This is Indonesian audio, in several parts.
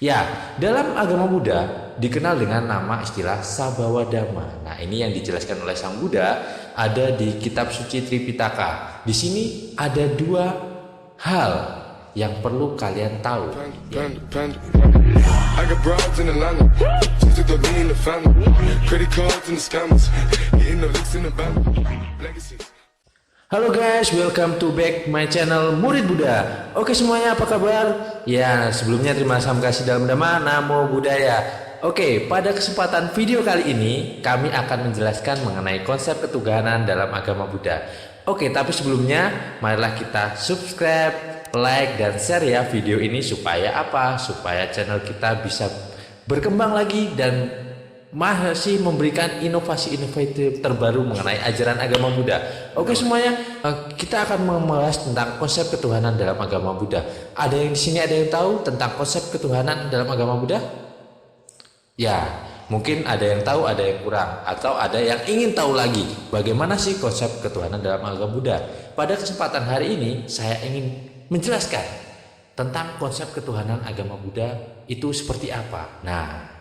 Ya, dalam agama Buddha dikenal dengan nama istilah Sabhawa Dhamma. Nah, ini yang dijelaskan oleh Sang Buddha ada di kitab suci Tripitaka. Di sini ada dua hal yang perlu kalian tahu. I got broads in Atlanta, just took the lean in the family, credit cards and the scammers, hitting the licks in the band, legacies. Halo guys, welcome to back my channel Murid Buddha. Oke semuanya, apa kabar? Ya, sebelumnya terima kasih dalam nama Namo Buddhaya. Oke, pada kesempatan video kali ini kami akan menjelaskan mengenai konsep ketuhanan dalam agama Buddha. Oke, tapi sebelumnya marilah kita subscribe, like, dan share ya video ini supaya apa? Supaya channel kita bisa berkembang lagi dan masih memberikan inovasi-inovatif terbaru mengenai ajaran agama Buddha. Oke semuanya, kita akan membahas tentang konsep ketuhanan dalam agama Buddha. Ada yang di sini ada yang tahu tentang konsep ketuhanan dalam agama Buddha? Ya, mungkin ada yang tahu, ada yang kurang, atau ada yang ingin tahu lagi bagaimana sih konsep ketuhanan dalam agama Buddha. Pada kesempatan hari ini saya ingin menjelaskan tentang konsep ketuhanan agama Buddha itu seperti apa. Nah,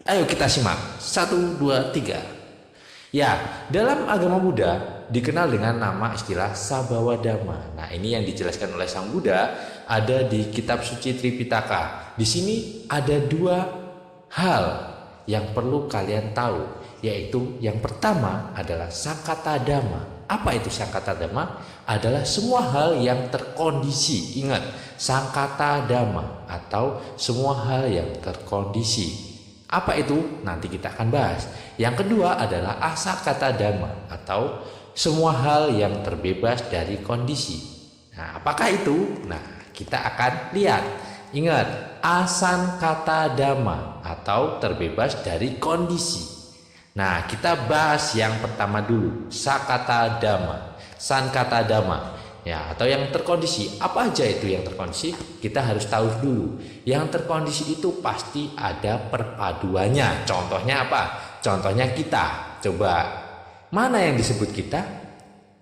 ayo kita simak. 1, 2, 3. Ya, dalam agama Buddha dikenal dengan nama istilah Sabhawa Dhamma. Nah, ini yang dijelaskan oleh Sang Buddha ada di kitab suci Tripitaka. Di sini ada dua hal yang perlu kalian tahu, yaitu yang pertama adalah Sankata Dhamma. Apa itu Sankata Dhamma? Adalah semua hal yang terkondisi. Ingat, Sankata Dhamma atau semua hal yang terkondisi. Apa itu? Nanti kita akan bahas. Yang kedua adalah Asakata Dhamma atau semua hal yang terbebas dari kondisi. Nah, apakah itu? Nah, kita akan lihat. Ingat, Asankata Dhamma atau terbebas dari kondisi. Nah, kita bahas yang pertama dulu, Sakata Dhamma, Sankata Dhamma. Ya, atau yang terkondisi. Apa aja itu yang terkondisi? Kita harus tahu dulu. Yang terkondisi itu pasti ada perpaduannya. Contohnya apa? Contohnya kita. Coba, mana yang disebut kita?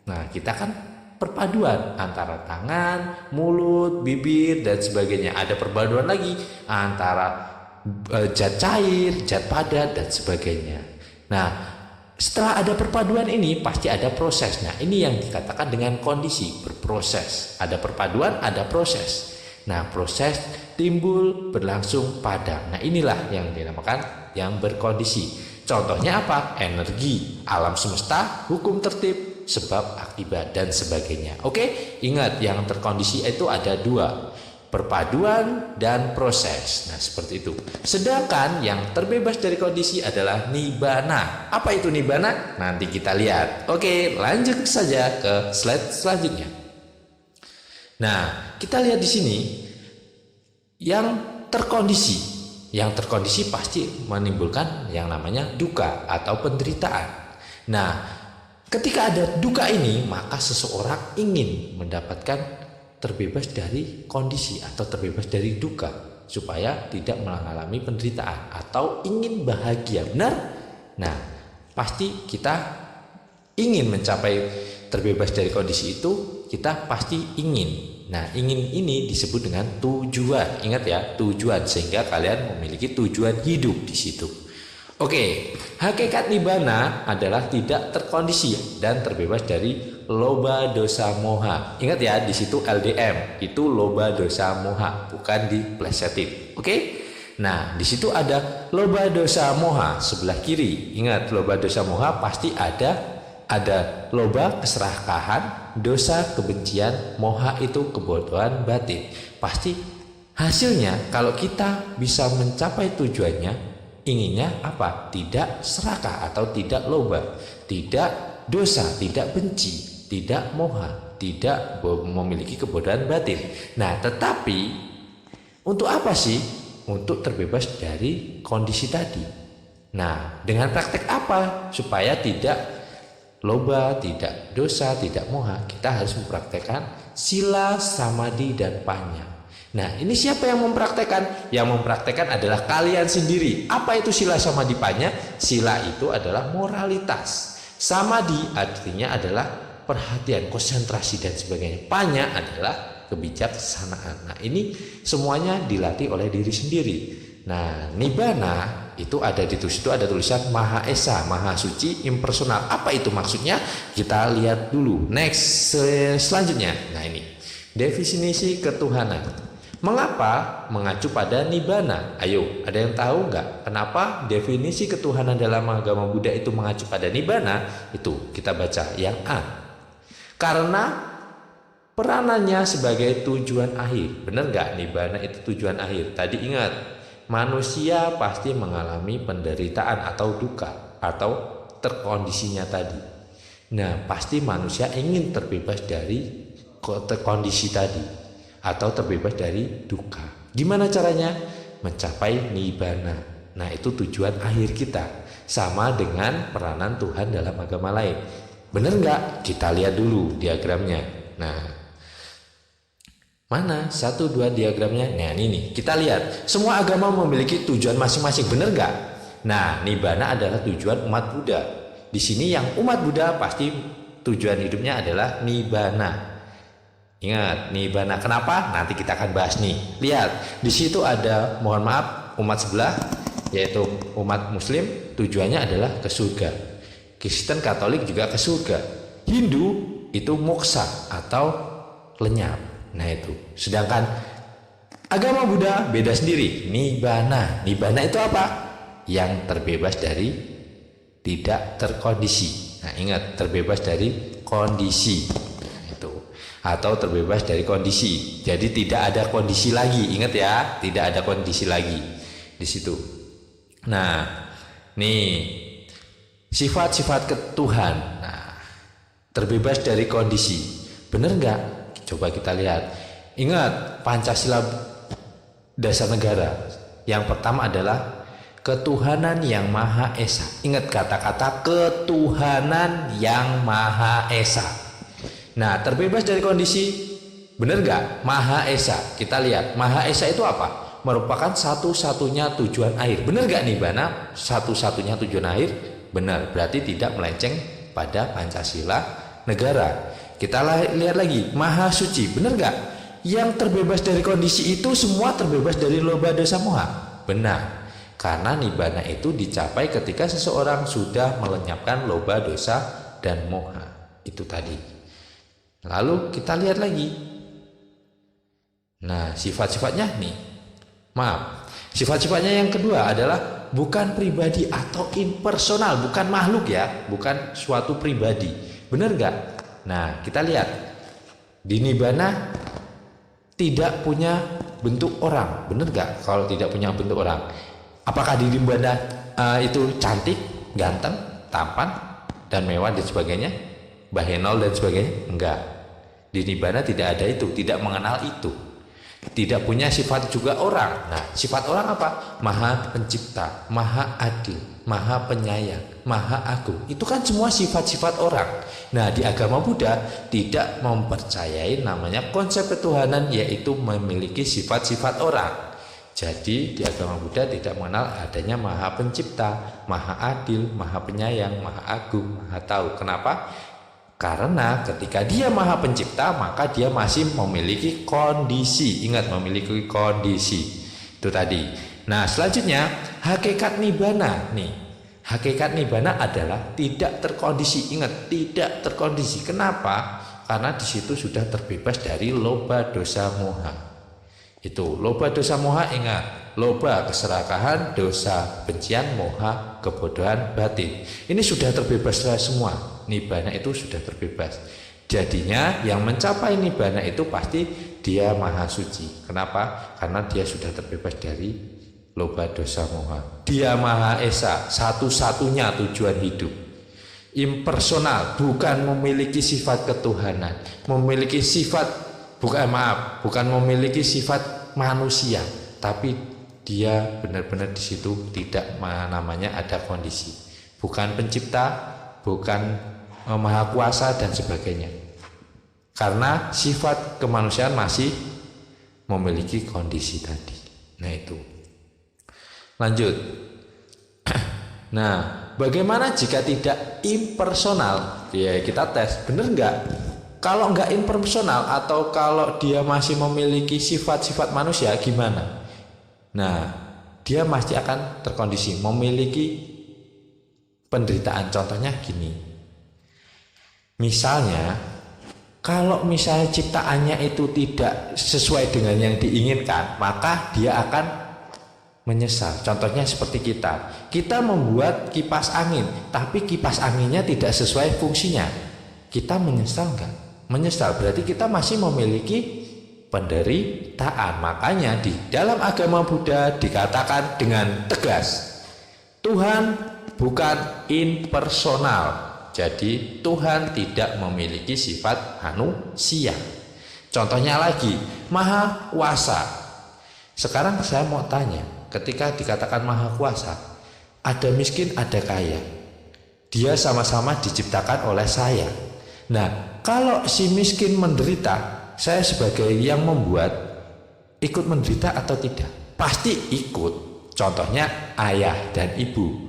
Nah, kita kan perpaduan antara tangan, mulut, bibir, dan sebagainya. Ada perpaduan lagi antara zat cair, zat padat, dan sebagainya. Nah, setelah ada perpaduan ini pasti ada prosesnya. Ini yang dikatakan dengan kondisi, berproses. Ada perpaduan, ada proses. Nah, proses timbul, berlangsung, padam. Nah, inilah yang dinamakan yang berkondisi. Contohnya apa? Energi, alam semesta, hukum tertib, sebab, akibat, dan sebagainya. Oke, ingat yang terkondisi itu ada dua, perpaduan dan proses. Nah, seperti itu. Sedangkan yang terbebas dari kondisi adalah Nibbana. Apa itu Nibbana? Nanti kita lihat. Oke, lanjut saja ke slide selanjutnya. Nah, kita lihat di sini yang terkondisi. Yang terkondisi pasti menimbulkan yang namanya duka atau penderitaan. Nah, ketika ada duka ini, maka seseorang ingin mendapatkan terbebas dari kondisi atau terbebas dari duka supaya tidak mengalami penderitaan atau ingin bahagia. Benar? Nah, pasti kita ingin mencapai terbebas dari kondisi itu, kita pasti ingin. Nah, ingin ini disebut dengan tujuan. Ingat ya, tujuan, sehingga kalian memiliki tujuan hidup di situ. Oke, hakikat Nibbana adalah tidak terkondisi dan terbebas dari loba dosa moha. Ingat ya, di situ LDM itu loba dosa moha, bukan diplesetin. Oke? Nah, di situ ada loba dosa moha sebelah kiri. Ingat, loba dosa moha pasti ada loba keserakahan, dosa kebencian, moha itu kebodohan batin. Pasti hasilnya kalau kita bisa mencapai tujuannya, inginnya apa? Tidak serakah atau tidak loba, tidak dosa, tidak benci, tidak moha, tidak memiliki kebodohan batin. Nah, tetapi untuk apa sih? Untuk terbebas dari kondisi tadi. Nah, dengan praktek apa? Supaya tidak loba, tidak dosa, tidak moha, kita harus mempraktekkan sila, samadhi, dan panya. Nah, ini siapa yang mempraktekkan? Yang mempraktekkan adalah kalian sendiri. Apa itu sila, samadhi, panya? Sila itu adalah moralitas. Samadhi artinya adalah perhatian, konsentrasi, dan sebagainya. Panya adalah kebijaksanaan. Nah, ini semuanya dilatih oleh diri sendiri. Nah, Nibbana itu ada di situ ada tulisan Maha Esa, Maha Suci, impersonal. Apa itu maksudnya? Kita lihat dulu. Next, selanjutnya. Nah, ini definisi ketuhanan. Mengapa mengacu pada Nibbana? Ayo, ada yang tahu nggak kenapa definisi ketuhanan dalam agama Buddha itu mengacu pada Nibbana? Itu kita baca yang A. Karena peranannya sebagai tujuan akhir. Benar nggak Nibbana itu tujuan akhir? Tadi ingat, manusia pasti mengalami penderitaan atau duka atau terkondisinya tadi. Nah, pasti manusia ingin terbebas dari kondisi tadi atau terbebas dari duka. Gimana caranya? Mencapai Nibbana. Nah, itu tujuan akhir kita. Sama dengan peranan Tuhan dalam agama lain. Benar nggak? Kita lihat dulu diagramnya. Nah, mana? 1, 2 diagramnya. Nah, ini kita lihat. Semua agama memiliki tujuan masing-masing. Benar nggak? Nah, Nibbana adalah tujuan umat Buddha. Di sini yang umat Buddha pasti tujuan hidupnya adalah Nibbana. Ingat, Nibbana kenapa? Nanti kita akan bahas nih. Lihat, di situ ada, mohon maaf, umat sebelah, yaitu umat Muslim, tujuannya adalah ke surga. Kristen, Katolik juga ke surga. Hindu itu moksa atau lenyap. Nah itu. Sedangkan agama Buddha beda sendiri. Nibbana. Nibbana itu apa? Yang terbebas dari tidak terkondisi. Nah ingat, terbebas dari kondisi. Atau terbebas dari kondisi. Jadi tidak ada kondisi lagi. Ingat ya, tidak ada kondisi lagi di situ. Nah, nih sifat-sifat ketuhan. Nah, terbebas dari kondisi. Benar nggak? Coba kita lihat. Ingat Pancasila dasar negara. Yang pertama adalah ketuhanan yang Maha Esa. Ingat kata-kata ketuhanan yang Maha Esa. Nah, terbebas dari kondisi, benar nggak? Maha Esa. Kita lihat, Maha Esa itu apa? Merupakan satu-satunya tujuan akhir. Benar nggak Nibbana? Satu-satunya tujuan akhir? Benar. Berarti tidak melenceng pada Pancasila negara. Kita lihat lagi, Maha Suci. Benar nggak? Yang terbebas dari kondisi itu semua terbebas dari loba dosa moha. Benar. Karena Nibbana itu dicapai ketika seseorang sudah melenyapkan loba dosa dan moha. Itu tadi. Lalu kita lihat lagi. Nah, sifat-sifatnya nih. Maaf. Sifat-sifatnya yang kedua adalah bukan pribadi atau impersonal, bukan makhluk ya, bukan suatu pribadi. Benar nggak? Nah, kita lihat. Di Nibbana tidak punya bentuk orang. Benar nggak? Kalau tidak punya bentuk orang. Apakah di Nibbana itu cantik, ganteng, tampan, dan mewah dan sebagainya? Bahenol dan sebagainya? Enggak. Di Nibbana tidak ada itu, tidak mengenal itu. Tidak punya sifat juga orang. Nah, sifat orang apa? Maha pencipta, maha adil, maha penyayang, maha agung. Itu kan semua sifat-sifat orang. Nah, di agama Buddha tidak mempercayai namanya konsep ketuhanan, yaitu memiliki sifat-sifat orang. Jadi di agama Buddha tidak mengenal adanya maha pencipta, maha adil, maha penyayang, maha agung, maha tahu. Kenapa? Karena ketika dia maha pencipta, maka dia masih memiliki kondisi. Ingat, memiliki kondisi. Itu tadi. Nah, selanjutnya hakikat Nibbana nih. Hakikat Nibbana adalah tidak terkondisi. Ingat, tidak terkondisi. Kenapa? Karena di situ sudah terbebas dari loba dosa moha. Itu loba dosa moha, ingat, loba keserakahan, dosa bencian, moha kebodohan batin. Ini sudah terbebas semua. Nibbana itu sudah terbebas. Jadinya yang mencapai Nibbana itu pasti dia maha suci. Kenapa? Karena dia sudah terbebas dari loba dosa moha. Dia maha esa, satu-satunya tujuan hidup. Impersonal, bukan memiliki sifat ketuhanan, memiliki sifat bukan memiliki sifat manusia, tapi dia benar-benar di situ tidak namanya ada kondisi. Bukan pencipta, bukan maha kuasa dan sebagainya. Karena sifat kemanusiaan masih memiliki kondisi tadi. Nah, itu. Lanjut. Nah, bagaimana jika tidak impersonal? Ya, kita tes, bener nggak? Kalau nggak impersonal atau kalau dia masih memiliki sifat-sifat manusia, gimana? Nah, dia pasti akan terkondisi memiliki penderitaan. Contohnya gini, misalnya kalau misalnya ciptaannya itu tidak sesuai dengan yang diinginkan, maka dia akan menyesal. Contohnya seperti kita membuat kipas angin, tapi kipas anginnya tidak sesuai fungsinya. Kita menyesal enggak? Menyesal, berarti kita masih memiliki penderitaan. Makanya di dalam agama Buddha dikatakan dengan tegas, Tuhan bukan impersonal. Jadi Tuhan tidak memiliki sifat manusia. Contohnya lagi, Maha Kuasa. Sekarang saya mau tanya, ketika dikatakan Maha Kuasa, ada miskin, ada kaya. Dia sama-sama diciptakan oleh saya. Nah, kalau si miskin menderita, saya sebagai yang membuat ikut menderita atau tidak? Pasti ikut. Contohnya ayah dan ibu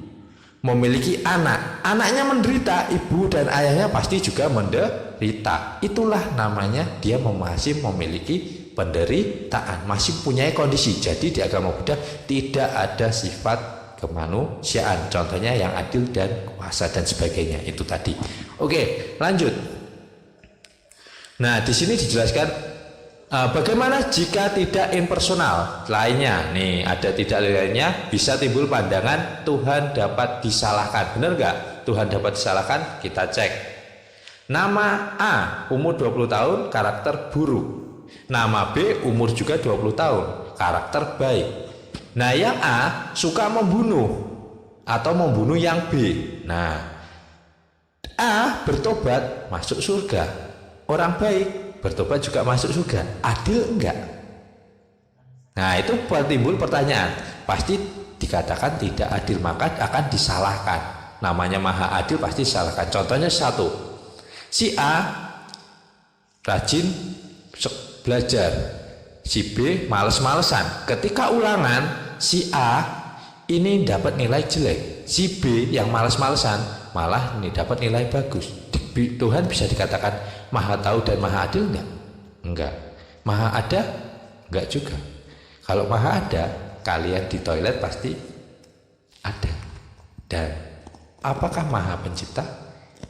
memiliki anak, anaknya menderita, ibu dan ayahnya pasti juga menderita. Itulah namanya dia masih memiliki penderitaan, masih punya kondisi. Jadi di agama Buddha tidak ada sifat kemanusiaan, contohnya yang adil dan kuasa dan sebagainya itu tadi. Oke, lanjut. Nah, di sini dijelaskan bagaimana jika tidak impersonal lainnya. Nih, ada tidak lainnya, bisa timbul pandangan Tuhan dapat disalahkan. Benar nggak? Tuhan dapat disalahkan? Kita cek. Nama A, umur 20 tahun, karakter buruk. Nama B, umur juga 20 tahun, karakter baik. Nah, yang A suka membunuh atau membunuh yang B. Nah, A bertobat masuk surga. Orang baik bertobat juga masuk surga. Adil enggak? Nah, itu timbul pertanyaan. Pasti dikatakan tidak adil, maka akan disalahkan. Namanya Maha Adil pasti disalahkan. Contohnya satu, si A rajin belajar, si B males-malesan. Ketika ulangan, si A ini dapat nilai jelek, si B yang males-malesan malah ini dapat nilai bagus. Tuhan bisa dikatakan Maha tahu dan Maha adil enggak? Enggak. Maha ada? Enggak juga. Kalau Maha ada, kalian di toilet pasti ada. Dan apakah Maha pencipta?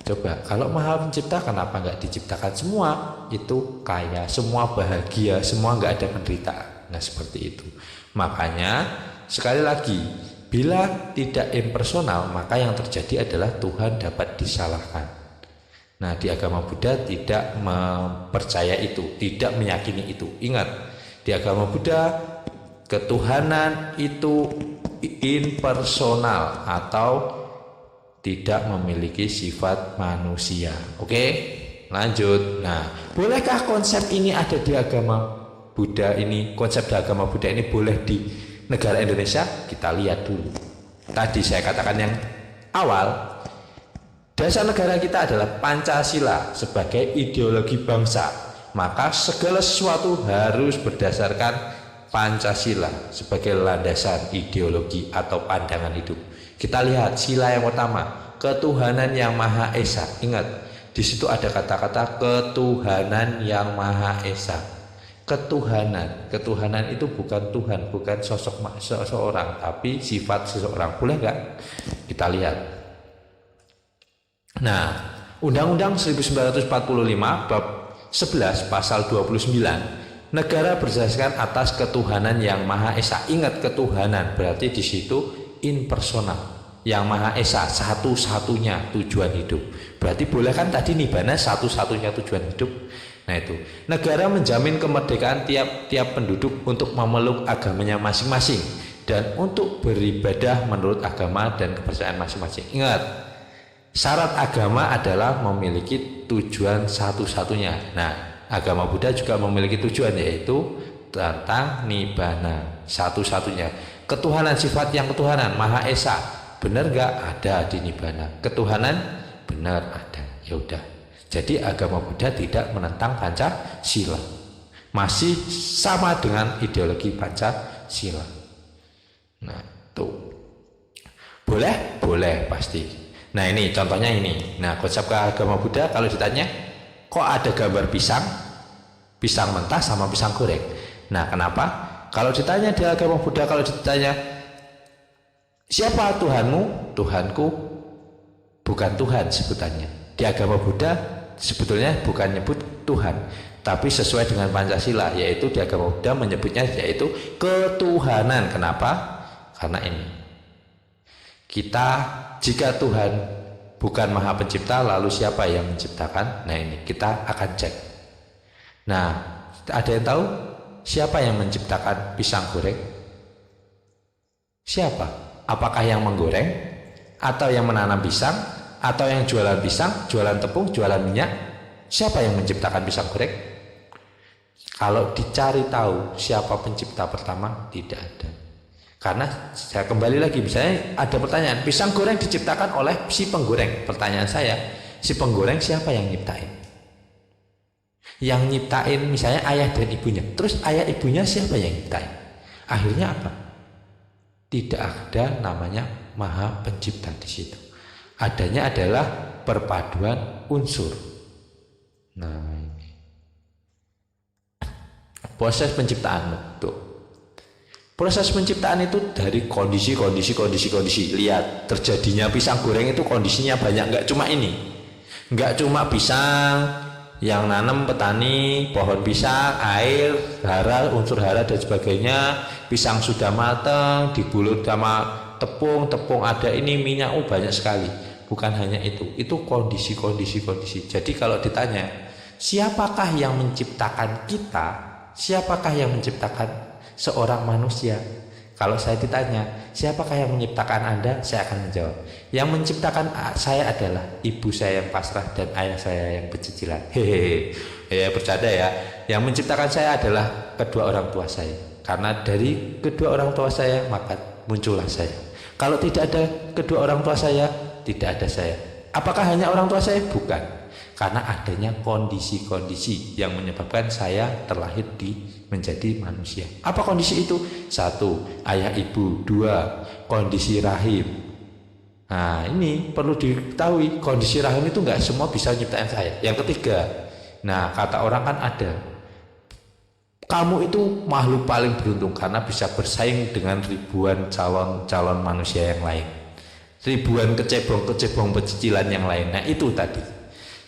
Coba, kalau Maha pencipta, kenapa enggak diciptakan semua itu kaya, semua bahagia, semua enggak ada penderitaan? Nah, seperti itu. Makanya sekali lagi, bila tidak impersonal, maka yang terjadi adalah Tuhan dapat disalahkan. Nah, di agama Buddha tidak mempercaya itu, tidak meyakini itu. Ingat, di agama Buddha ketuhanan itu impersonal atau tidak memiliki sifat manusia. Oke, lanjut. Nah, bolehkah konsep ini ada di agama Buddha ini? Konsep di agama Buddha ini boleh di negara Indonesia? Kita lihat dulu. Tadi saya katakan yang awal, dasar negara kita adalah Pancasila sebagai ideologi bangsa. Maka segala sesuatu harus berdasarkan Pancasila sebagai landasan ideologi atau pandangan hidup. Kita lihat sila yang pertama, ketuhanan yang Maha Esa. Ingat, di situ ada kata-kata ketuhanan yang Maha Esa. Ketuhanan itu bukan Tuhan, bukan sosok seseorang, tapi sifat seseorang. Boleh nggak? Kita lihat. Nah, Undang-Undang 1945 bab 11 pasal 29, negara berdasarkan atas ketuhanan yang Maha Esa. Ingat, ketuhanan berarti di situ impersonal. Yang Maha Esa, satu-satunya tujuan hidup. Berarti boleh kan tadi nibbana satu-satunya tujuan hidup. Nah, itu negara menjamin kemerdekaan tiap-tiap penduduk untuk memeluk agamanya masing-masing dan untuk beribadah menurut agama dan kepercayaan masing-masing. Ingat, syarat agama adalah memiliki tujuan satu-satunya. Nah, agama Buddha juga memiliki tujuan, yaitu tentang nibbana, satu-satunya. Ketuhanan, sifat yang ketuhanan Maha Esa, benar gak? Ada di nibbana. Ketuhanan benar ada. Ya udah. Jadi agama Buddha tidak menentang Pancasila, masih sama dengan ideologi Pancasila. Nah, tuh boleh pasti. Nah, ini contohnya ini. Nah, konsep agama Buddha kalau ditanya, kok ada gambar pisang mentah sama pisang goreng? Nah, kenapa? Kalau ditanya di agama Buddha, kalau ditanya Siapa Tuhanmu? Tuhanku bukan Tuhan sebutannya. Di agama Buddha sebetulnya bukan nyebut Tuhan, tapi sesuai dengan Pancasila, yaitu di agama Buddha menyebutnya yaitu ketuhanan. Kenapa? Karena ini, kita, jika Tuhan bukan Maha Pencipta, lalu siapa yang menciptakan? Nah ini kita akan cek. Nah, ada yang tahu siapa yang menciptakan pisang goreng? Siapa? Apakah yang menggoreng, atau yang menanam pisang, atau yang jualan pisang, jualan tepung, jualan minyak? Siapa yang menciptakan pisang goreng? Kalau dicari tahu siapa pencipta pertama, tidak ada. Karena saya kembali lagi, misalnya ada pertanyaan, pisang goreng diciptakan oleh si penggoreng. Pertanyaan saya, si penggoreng siapa yang nyiptain? Yang nyiptain misalnya ayah dan ibunya. Terus ayah ibunya siapa yang nyiptain? Akhirnya apa? Tidak ada namanya Maha Pencipta di situ. Adanya adalah perpaduan unsur. Nah, ini proses penciptaan tuh. Proses penciptaan itu dari kondisi. Lihat, terjadinya pisang goreng itu kondisinya banyak, nggak cuma ini. Nggak cuma pisang yang nanam petani, pohon pisang, air, hara, unsur hara dan sebagainya. Pisang sudah matang, dibulut sama tepung ada ini, minyak, banyak sekali. Bukan hanya itu kondisi. Jadi kalau ditanya, siapakah yang menciptakan kita? Siapakah yang menciptakan seorang manusia? Kalau saya ditanya, siapakah yang menciptakan Anda? Saya akan menjawab, yang menciptakan saya adalah ibu saya yang pasrah dan ayah saya yang pecicilan. Hehehe, ya bercanda ya. Yang menciptakan saya adalah kedua orang tua saya. Karena dari kedua orang tua saya, maka muncullah saya. Kalau tidak ada kedua orang tua saya, tidak ada saya. Apakah hanya orang tua saya? Bukan. Karena adanya kondisi-kondisi yang menyebabkan saya terlahir menjadi manusia. Apa kondisi itu? 1. Ayah ibu. 2. Kondisi rahim. Nah ini perlu diketahui, kondisi rahim itu nggak semua bisa nyiptain saya. Yang ketiga, nah kata orang kan ada, kamu itu makhluk paling beruntung karena bisa bersaing dengan ribuan calon manusia yang lain, ribuan kecebong pecicilan yang lain. Nah itu tadi.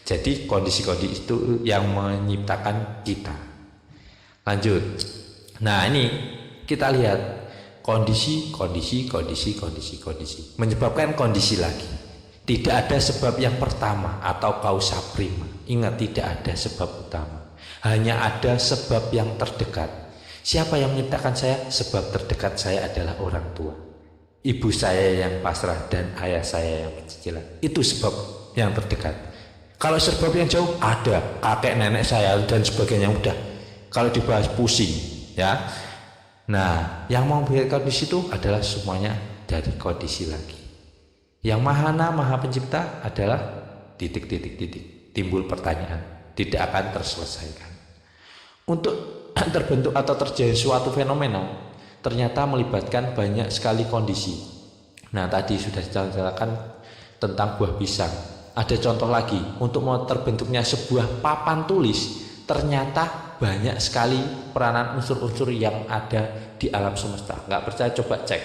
Jadi kondisi-kondisi itu yang menciptakan kita. Lanjut. Nah ini kita lihat kondisi menyebabkan kondisi lagi. Tidak ada sebab yang pertama atau causa prima. Ingat, tidak ada sebab utama. Hanya ada sebab yang terdekat. Siapa yang menciptakan saya? Sebab terdekat saya adalah orang tua. Ibu saya yang pasrah dan ayah saya yang pecicilan. Itu sebab yang terdekat. Kalau sebab yang jauh ada kakek nenek saya dan sebagainya, udah kalau dibahas pusing ya. Nah yang mau membedakan di situ adalah semuanya dari kondisi lagi. Yang maha pencipta adalah titik timbul pertanyaan, tidak akan terselesaikan. Untuk terbentuk atau terjadi suatu fenomena ternyata melibatkan banyak sekali kondisi. Nah tadi sudah dijelaskan tentang buah pisang. Ada contoh lagi, untuk mau terbentuknya sebuah papan tulis, ternyata banyak sekali peranan unsur-unsur yang ada di alam semesta. Nggak percaya, coba cek.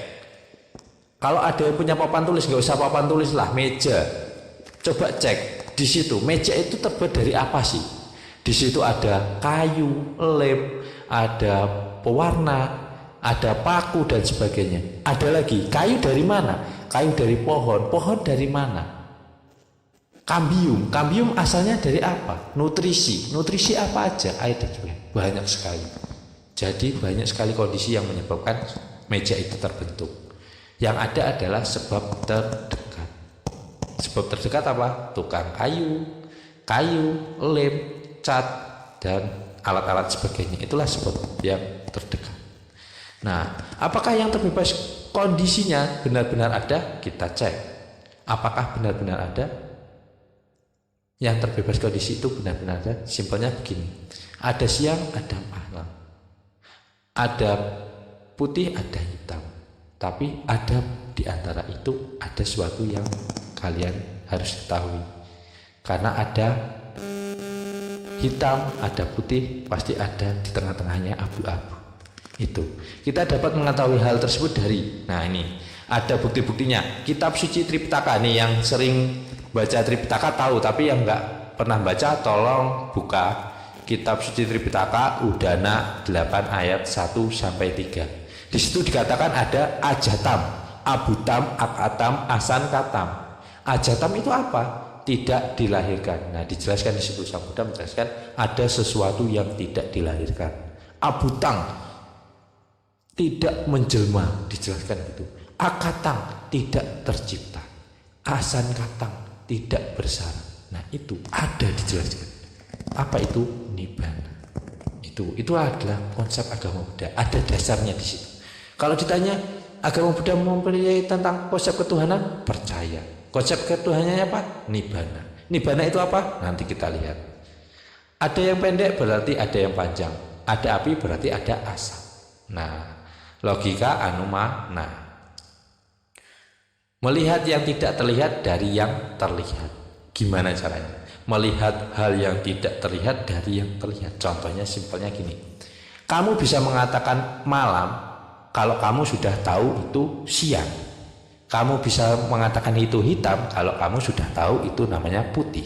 Kalau ada yang punya papan tulis, nggak usah papan tulis lah, meja. Coba cek di situ, meja itu terbuat dari apa sih? Di situ ada kayu, lem, ada pewarna, ada paku dan sebagainya. Ada lagi, kayu dari mana? Kayu dari pohon dari mana? Kambium asalnya dari apa? Nutrisi apa aja? Air dan sebagainya. Banyak sekali. Jadi banyak sekali kondisi yang menyebabkan meja itu terbentuk. Yang ada adalah sebab terdekat. Sebab terdekat apa? Tukang kayu, lem, cat, dan alat-alat sebagainya. Itulah sebab yang terdekat. Nah, apakah yang terbebas kondisinya benar-benar ada? Kita cek. Apakah benar-benar ada? Yang terbebas kondisi itu benar-benar ada. Simpelnya begini, ada siang, ada malam, ada putih, ada hitam. Tapi ada di antara itu ada sesuatu yang kalian harus ketahui. Karena ada hitam, ada putih, pasti ada di tengah-tengahnya abu-abu. Itu kita dapat mengetahui hal tersebut dari, nah ini Ada bukti-buktinya. Kitab suci Tripitaka nih, yang sering baca Tripitaka tahu, tapi yang nggak pernah baca tolong buka Kitab suci Tripitaka Udana 8 ayat 1 sampai 3. Di situ dikatakan ada ajatam, abutam, akatam, asan katam. Ajatam itu apa? Tidak dilahirkan. Nah, dijelaskan di situ, Sang Buddha menjelaskan ada sesuatu yang tidak dilahirkan. Abutang, tidak menjelma, dijelaskan gitu. Akatang, tidak tercipta. Asan katang, tidak bersara. Nah, itu ada dijelaskan. Apa itu? Nibbana. Itu adalah konsep agama Buddha. Ada dasarnya di situ. Kalau ditanya agama Buddha mempercayai tentang konsep ketuhanan, percaya. Konsep ketuhanannya apa? Nibbana. Nibbana itu apa? Nanti kita lihat. Ada yang pendek berarti ada yang panjang. Ada api berarti ada asap. Nah, logika anumana. Melihat yang tidak terlihat dari yang terlihat. Gimana caranya? Melihat hal yang tidak terlihat dari yang terlihat. Contohnya simpelnya gini. Kamu bisa mengatakan malam kalau kamu sudah tahu itu siang. Kamu bisa mengatakan itu hitam kalau kamu sudah tahu itu namanya putih.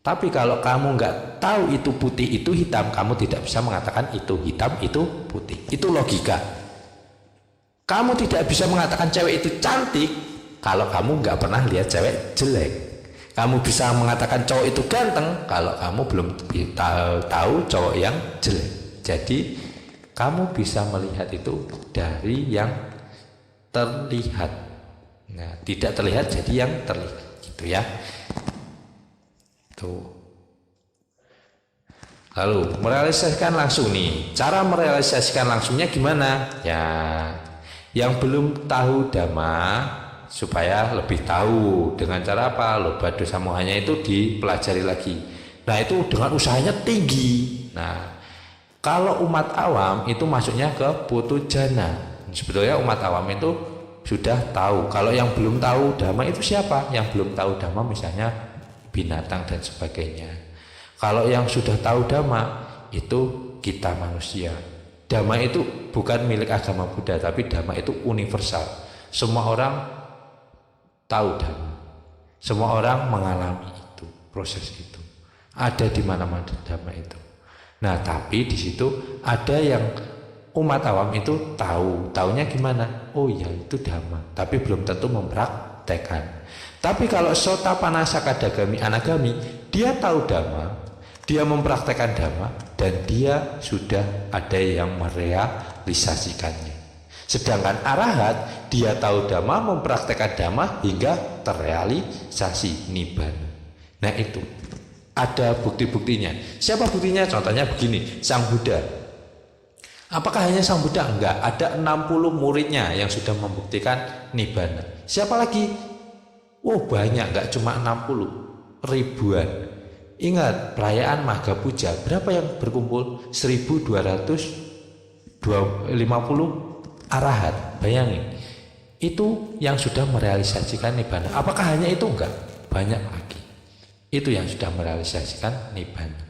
Tapi kalau kamu nggak tahu itu putih itu hitam, kamu tidak bisa mengatakan itu hitam itu putih. Itu logika. Kamu tidak bisa mengatakan cewek itu cantik kalau kamu nggak pernah lihat cewek jelek. Kamu bisa mengatakan cowok itu ganteng kalau kamu belum tahu cowok yang jelek. Jadi kamu bisa melihat itu dari yang terlihat. Nah, tidak terlihat jadi yang terlihat, gitu ya. Tuh. Lalu merealisasikan langsung nih. Cara merealisasikan langsungnya gimana? Ya, yang belum tahu Dhamma supaya lebih tahu dengan cara apa? Loba dosa mohanya itu dipelajari lagi. Nah, itu dengan usahanya tinggi. Nah, kalau umat awam itu masuknya ke putujana. Sebetulnya umat awam itu sudah tahu. Kalau yang belum tahu Dhamma itu siapa? Yang belum tahu Dhamma misalnya binatang dan sebagainya. Kalau yang sudah tahu Dhamma itu kita manusia. Dhamma itu bukan milik agama Buddha, tapi Dhamma itu universal. Semua orang tahu Dhamma. Semua orang mengalami itu, proses itu. Ada di mana-mana Dhamma itu. Nah, tapi di situ ada yang umat awam itu taunya gimana? Oh ya, itu Dhamma, tapi belum tentu mempraktekkan. Tapi kalau Sotapanna Sakadagami Anagami, dia tahu Dhamma, dia mempraktekkan Dhamma, dan dia sudah ada yang merealisasikannya. Sedangkan Arahat, dia tahu Dhamma, mempraktekkan Dhamma hingga terrealisasi Nibbana. Nah, itu ada bukti-buktinya. Siapa buktinya? Contohnya begini, Sang Buddha. Apakah hanya Sang Buddha? Enggak, ada 60 muridnya yang sudah membuktikan Nibbana. Siapa lagi? Oh, banyak, enggak cuma 60, ribuan. Ingat, perayaan Magha Puja, berapa yang berkumpul? 1250 arahat. Bayangin, itu yang sudah merealisasikan Nibbana. Apakah hanya itu? Enggak, banyak lagi. Itu yang sudah merealisasikan Nibbana.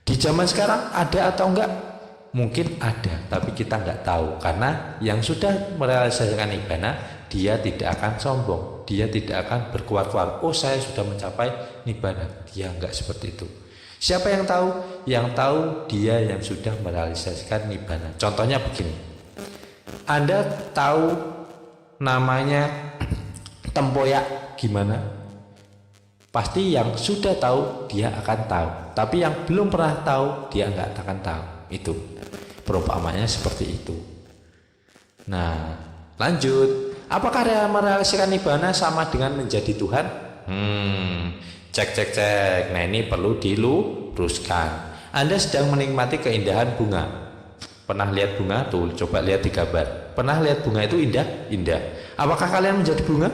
Di zaman sekarang ada atau enggak? Mungkin ada, tapi kita nggak tahu. Karena yang sudah merealisasikan Nibbana, dia tidak akan sombong, dia tidak akan berkuat-kuat. Oh, saya sudah mencapai Nibbana. Dia nggak seperti itu. Siapa yang tahu? Yang tahu dia yang sudah merealisasikan Nibbana. Contohnya begini, Anda tahu namanya tempoyak gimana? Pasti yang sudah tahu dia akan tahu, tapi yang belum pernah tahu dia nggak akan tahu. Itu perumpamannya seperti itu. Nah, lanjut. Apakah merealisasikan Nibbana sama dengan menjadi Tuhan? Cek. Nah, ini perlu diluruskan. Anda sedang menikmati keindahan bunga. Pernah lihat bunga? Tuh, coba lihat di gambar. Pernah lihat bunga itu indah? Indah. Apakah kalian menjadi bunga?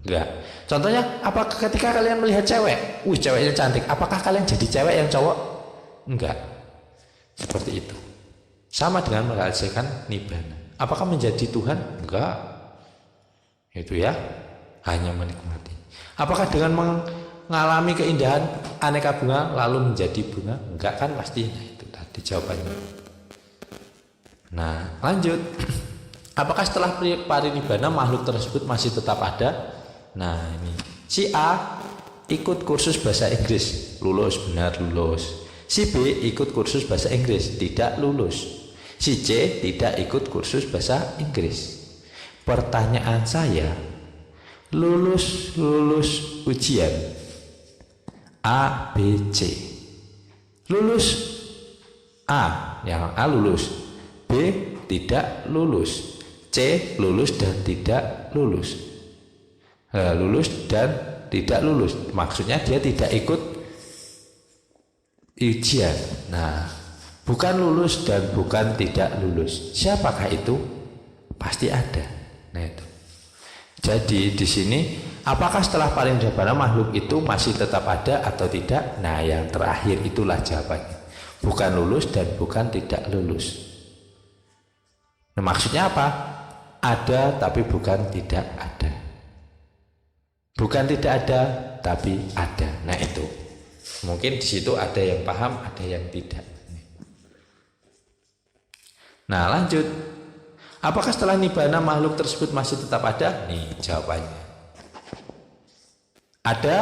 Enggak. Contohnya, apakah ketika kalian melihat cewek? Ceweknya cantik. Apakah kalian jadi cewek yang cowok? Enggak. Seperti itu. Sama dengan merealisasikan Nibbana. Apakah menjadi Tuhan? Enggak. Itu ya, hanya menikmati. Apakah dengan mengalami keindahan aneka bunga lalu menjadi bunga? Enggak kan pasti. Nah, itu tadi jawabannya. Nah, lanjut. Apakah setelah parinibbana makhluk tersebut masih tetap ada? Nah ini, si A ikut kursus bahasa Inggris, lulus, benar lulus. Si B ikut kursus bahasa Inggris, tidak lulus. Si C tidak ikut kursus bahasa Inggris. Pertanyaan saya, lulus ujian A, B, C. Lulus A, yang A lulus, B tidak lulus, C lulus dan tidak lulus. Lulus dan tidak lulus, maksudnya dia tidak ikut ujian. Nah, bukan lulus dan bukan tidak lulus. Siapakah itu? Pasti ada. Nah itu. Jadi di sini apakah setelah parinibbana makhluk itu masih tetap ada atau tidak? Nah, yang terakhir itulah jawabannya. Bukan lulus dan bukan tidak lulus. Nah, maksudnya apa? Ada tapi bukan tidak ada. Bukan tidak ada tapi ada. Nah, itu. Mungkin di situ ada yang paham, ada yang tidak. Nah, lanjut. Apakah setelah nibbana makhluk tersebut masih tetap ada? Nih jawabannya. Ada.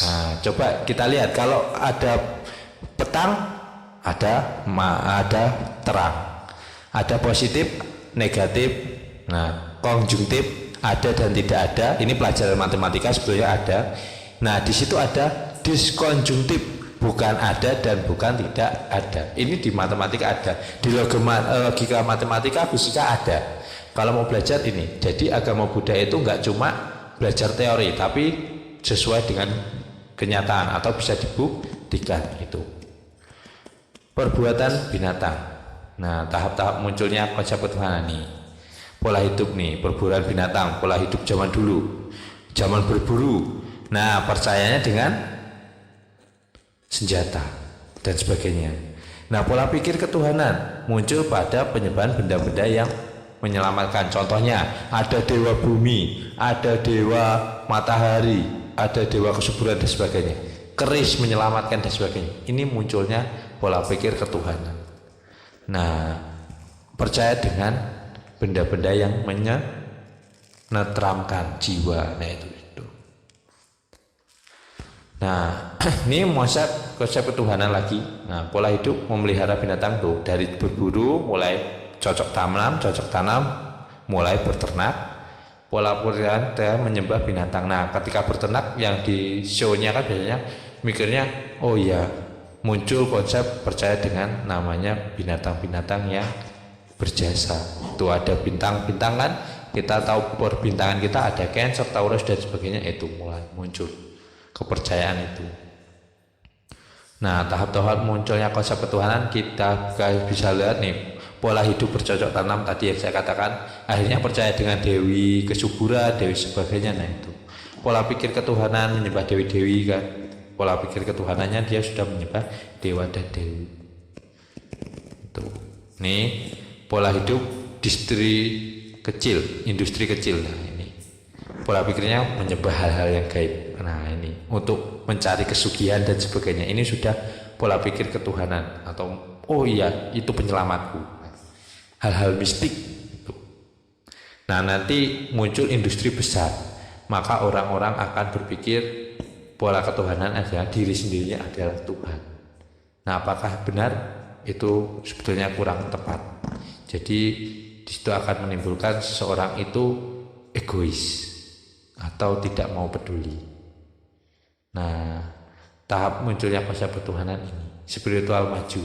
Nah, coba kita lihat, kalau ada petang, ada terang. Ada positif, negatif, nah konjungtif, ada dan tidak ada. Ini pelajaran matematika sebetulnya ada. Nah, di situ ada diskonjungtif, bukan ada dan bukan tidak ada. Ini di matematika ada, di logika matematika fisika ada. Kalau mau belajar ini, jadi agama Buddha itu nggak cuma belajar teori, tapi sesuai dengan kenyataan atau bisa dibuktikan itu. Perbuatan binatang. Nah, tahap-tahap munculnya konsep ketuhanan nih. Pola hidup nih, perburuan binatang, pola hidup zaman dulu, zaman berburu. Nah, percayanya dengan senjata dan sebagainya. Nah, pola pikir ketuhanan muncul pada penyembahan benda-benda yang menyelamatkan. Contohnya, ada dewa bumi, ada dewa matahari, ada dewa kesuburan dan sebagainya. Keris menyelamatkan dan sebagainya. Ini munculnya pola pikir ketuhanan. Nah, percaya dengan benda-benda yang menenteramkan jiwa. Nah, itu. Nah, ini konsep ketuhanan lagi. Nah, pola hidup memelihara binatang tuh, dari berburu, mulai cocok tanam, mulai berternak. Pola peliharaan menyembah binatang. Nah, ketika berternak yang di show-nya kan biasanya mikirnya, oh iya, muncul konsep percaya dengan namanya binatang-binatang yang berjasa. Itu ada bintang-bintang kan, kita tahu perbintangan kita ada Cancer, Taurus dan sebagainya, itu mulai muncul kepercayaan itu. Nah, tahap-tahap munculnya konsep ketuhanan kita bisa lihat nih, pola hidup bercocok tanam tadi yang saya katakan, akhirnya percaya dengan dewi kesuburan, dewi sebagainya. Nah, itu pola pikir ketuhanan menyembah dewi-dewi kan, pola pikir ketuhanannya dia sudah menyembah dewa dan dewi. Itu nih pola hidup industri kecil. Nah, ini pola pikirnya menyembah hal-hal yang gaib. Nah, ini untuk mencari kesugihan dan sebagainya. Ini sudah pola pikir ketuhanan atau oh iya, itu penyelamatku. Hal-hal mistik itu. Nah, nanti muncul industri besar, maka orang-orang akan berpikir pola ketuhanan adalah diri sendirinya adalah Tuhan. Nah, apakah benar? Itu sebetulnya kurang tepat. Jadi di situ akan menimbulkan seseorang itu egois atau tidak mau peduli. Nah, tahap munculnya konsep ketuhanan ini spiritual maju.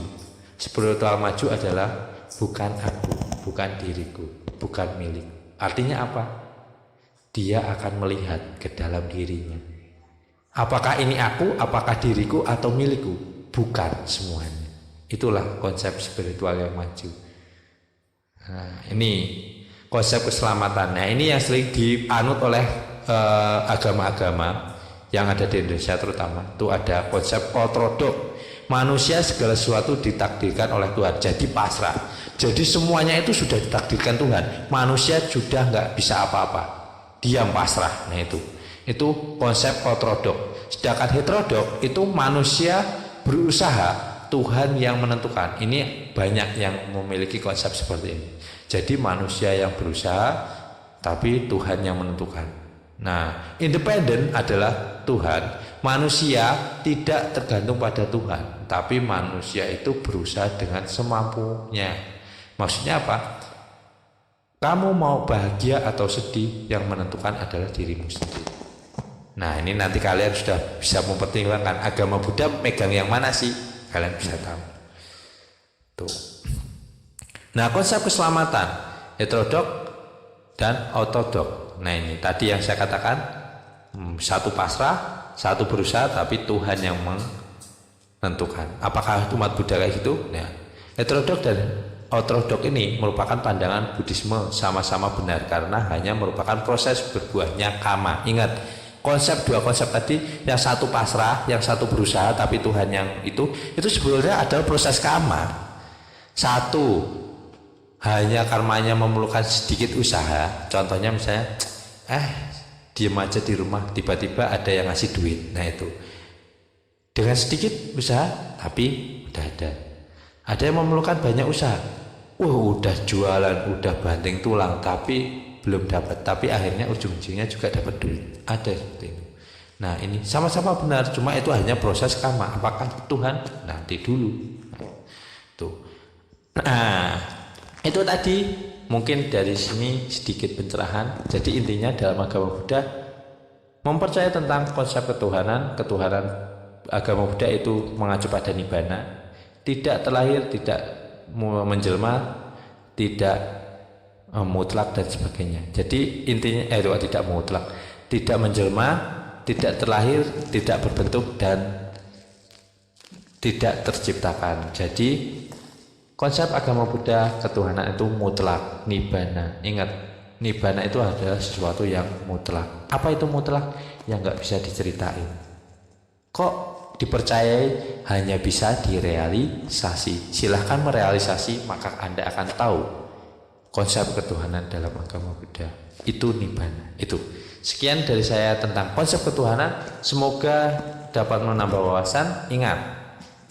Spiritual maju adalah bukan aku, bukan diriku, bukan milik. Artinya apa? Dia akan melihat ke dalam dirinya. Apakah ini aku, apakah diriku atau milikku? Bukan semuanya. Itulah konsep spiritual yang maju. Nah, ini konsep keselamatan. Nah, ini yang sering dianut oleh agama-agama yang ada di Indonesia terutama. Itu ada konsep ortodok. Manusia segala sesuatu ditakdirkan oleh Tuhan. Jadi pasrah. Jadi semuanya itu sudah ditakdirkan Tuhan. Manusia sudah nggak bisa apa-apa. Diam pasrah. Nah, itu konsep ortodok. Sedangkan heterodok itu manusia berusaha, Tuhan yang menentukan. Ini banyak yang memiliki konsep seperti ini. Jadi manusia yang berusaha, tapi Tuhan yang menentukan. Nah, independen adalah Tuhan. Manusia tidak tergantung pada Tuhan, tapi manusia itu berusaha dengan semampunya. Maksudnya apa? Kamu mau bahagia atau sedih, yang menentukan adalah dirimu sendiri. Nah, ini nanti kalian sudah bisa mempertimbangkan agama Buddha megang yang mana sih? Kalian bisa tahu. Tuh. Nah, konsep keselamatan heterodok dan ortodok. Nah, ini tadi yang saya katakan, satu pasrah, satu berusaha, tapi Tuhan yang menentukan. Apakah umat Buddha kayak gitu? Nah, heterodok dan ortodok ini merupakan pandangan Buddhisme sama-sama benar karena hanya merupakan proses berbuahnya karma. Ingat, dua konsep tadi, yang satu pasrah, yang satu berusaha, tapi Tuhan yang itu sebenarnya adalah proses karma. Satu hanya karmanya memerlukan sedikit usaha, contohnya misalnya diem aja di rumah, tiba-tiba ada yang ngasih duit. Nah, itu dengan sedikit usaha tapi udah ada yang memerlukan banyak usaha, udah jualan, udah banting tulang tapi belum dapat, tapi akhirnya ujung-ujungnya juga dapat duit. Ada seperti itu. Nah, ini sama-sama benar, cuma itu hanya proses karma. Apakah Tuhan? Nanti dulu. Tuh. Nah, itu tadi mungkin dari sini sedikit pencerahan. Jadi intinya dalam agama Buddha mempercayai tentang konsep ketuhanan. Agama Buddha itu mengacu pada nibbana, tidak terlahir, tidak menjelma, tidak mutlak dan sebagainya. Jadi intinya itu tidak mutlak, tidak menjelma, tidak terlahir, tidak berbentuk dan tidak terciptakan. Jadi konsep agama Buddha ketuhanan itu mutlak, nibbana. Ingat, nibbana itu adalah sesuatu yang mutlak. Apa itu mutlak? Yang nggak bisa diceritain. Kok dipercayai? Hanya bisa direalisasi. Silahkan merealisasi, maka Anda akan tahu konsep ketuhanan dalam agama Buddha. Itu nibbana. Itu. Sekian dari saya tentang konsep ketuhanan. Semoga dapat menambah wawasan. Ingat,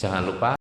jangan lupa